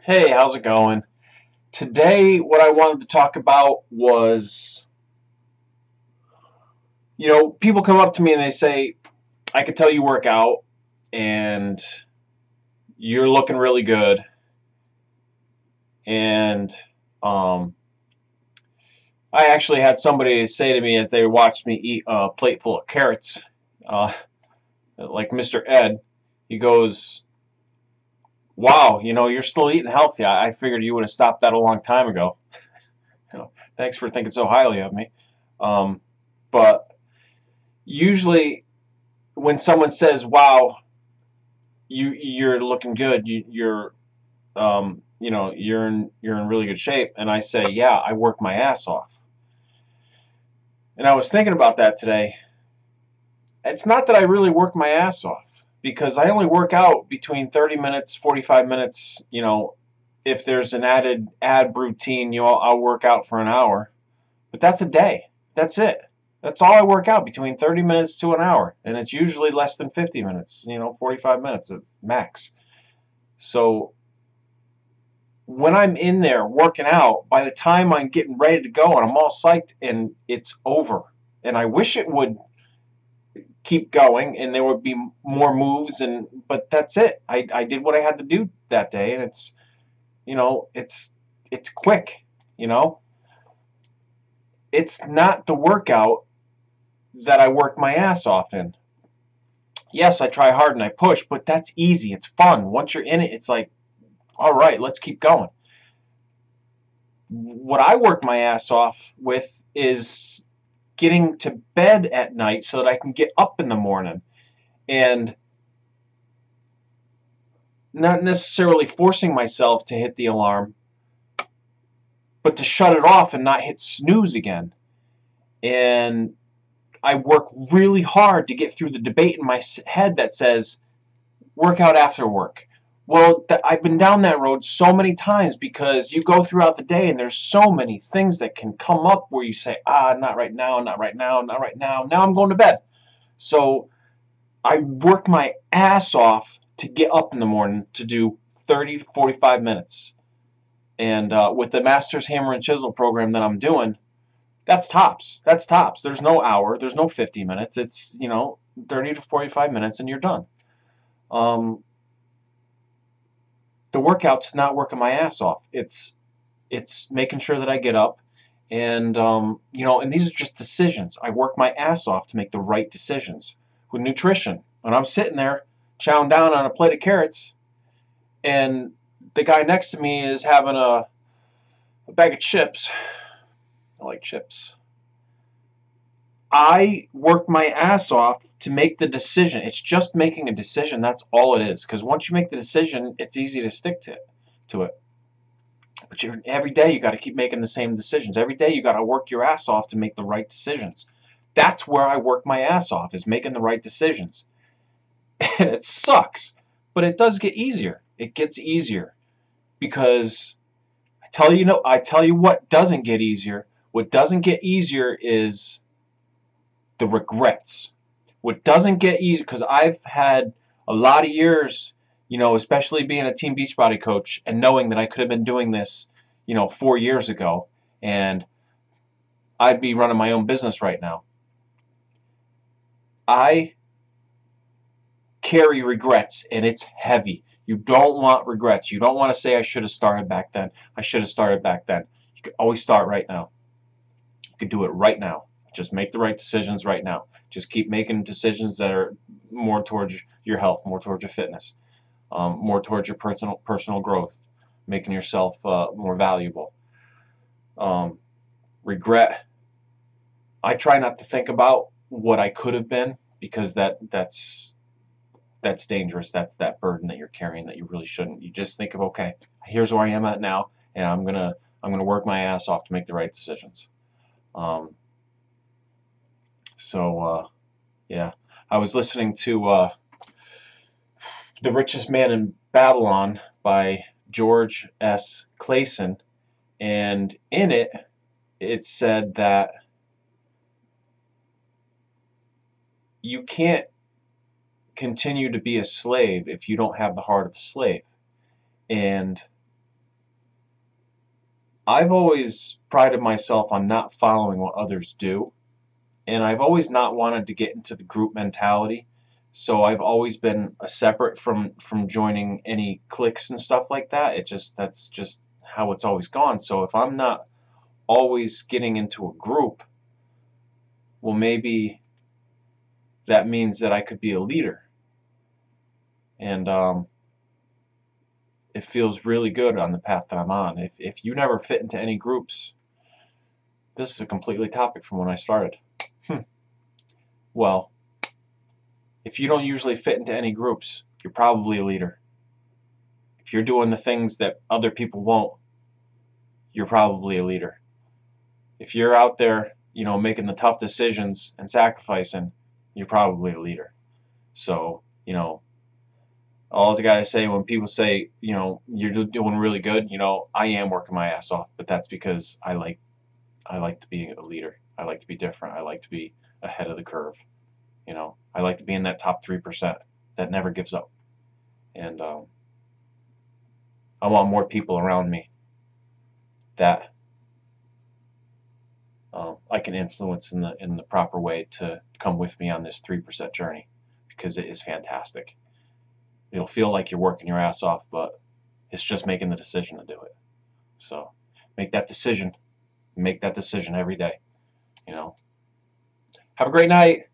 Hey, how's it going? Today, what I wanted to talk about was, people come up to me and they say, I can tell you work out and you're looking really good. And um, I actually had somebody say to me as they watched me eat a plate full of carrots, uh, like Mr. Ed, he goes, wow, you're still eating healthy. I figured you would have stopped that a long time ago. Thanks for thinking so highly of me. Um, but usually when someone says, "Wow, you're looking good. You're in really good shape," and I say, "Yeah, I work my ass off." And I was thinking about that today. It's not that I really work my ass off because I only work out between 30 minutes, 45 minutes. If there's an added ad routine, I'll work out for an hour. But that's a day. That's it. That's all I work out between 30 minutes to an hour, and it's usually less than 50 minutes. 45 minutes it's max. So when I'm in there working out, by the time I'm getting ready to go and I'm all psyched and it's over, and I wish it would keep going and there would be more moves, but that's it. I did what I had to do that day, and it's quick. You know, it's not the workout that I work my ass off in. Yes, I try hard and I push, but that's easy. It's fun. Once you're in it, it's like, all right, let's keep going. What I work my ass off with is getting to bed at night so that I can get up in the morning and not necessarily forcing myself to hit the alarm, but to shut it off and not hit snooze again. And I work really hard to get through the debate in my head that says, work out after work. Well, I've been down that road so many times because you go throughout the day and there's so many things that can come up where you say, not right now, not right now, not right now. Now I'm going to bed. So I work my ass off to get up in the morning to do 30 to 45 minutes. And with the Master's Hammer and Chisel program that I'm doing, that's tops. That's tops. There's no hour. There's no 50 minutes. It's, 30 to 45 minutes and you're done. The workout's not working my ass off. It's making sure that I get up, and and these are just decisions. I work my ass off to make the right decisions with nutrition. When I'm sitting there chowing down on a plate of carrots, and the guy next to me is having a bag of chips. I like chips. I work my ass off to make the decision. It's just making a decision. That's all it is. Because once you make the decision, it's easy to stick to it. But every day you got to keep making the same decisions. Every day you got to work your ass off to make the right decisions. That's where I work my ass off, is making the right decisions. And it sucks, but it does get easier. It gets easier because I tell you what doesn't get easier. What doesn't get easier is the regrets. What doesn't get easier, because I've had a lot of years, especially being a Team Beachbody coach and knowing that I could have been doing this, 4 years ago, and I'd be running my own business right now. I carry regrets, and it's heavy. You don't want regrets. You don't want to say, I should have started back then. I should have started back then. You can always start right now. You can do it right now. Just make the right decisions right now. Just keep making decisions that are more towards your health, more towards your fitness, more towards your personal growth, making yourself more valuable. Regret. I try not to think about what I could have been, because that's dangerous. That's that burden that you're carrying that you really shouldn't. You just think of, okay, here's where I am at now, and I'm gonna work my ass off to make the right decisions. Yeah, I was listening to The Richest Man in Babylon by George S. Clason, and in it said that you can't continue to be a slave if you don't have the heart of a slave. And I've always prided myself on not following what others do, and I've always not wanted to get into the group mentality. So I've always been a separate from joining any cliques and stuff like that. That's just how it's always gone. So if I'm not always getting into a group, well, maybe that means that I could be a leader. And it feels really good on the path that I'm on. If you never fit into any groups, this is a completely topic from when I started. Well, if you don't usually fit into any groups, you're probably a leader. If you're doing the things that other people won't, you're probably a leader. If you're out there, making the tough decisions and sacrificing, you're probably a leader. So, all I gotta say when people say, you're doing really good, I am working my ass off, but that's because I like to be a leader. I like to be different. I like to be ahead of the curve. I like to be in that top 3% that never gives up. And I want more people around me that I can influence in the proper way to come with me on this 3% journey, because it is fantastic. It'll feel like you're working your ass off, but it's just making the decision to do it. So make that decision. Make that decision every day. Have a great night.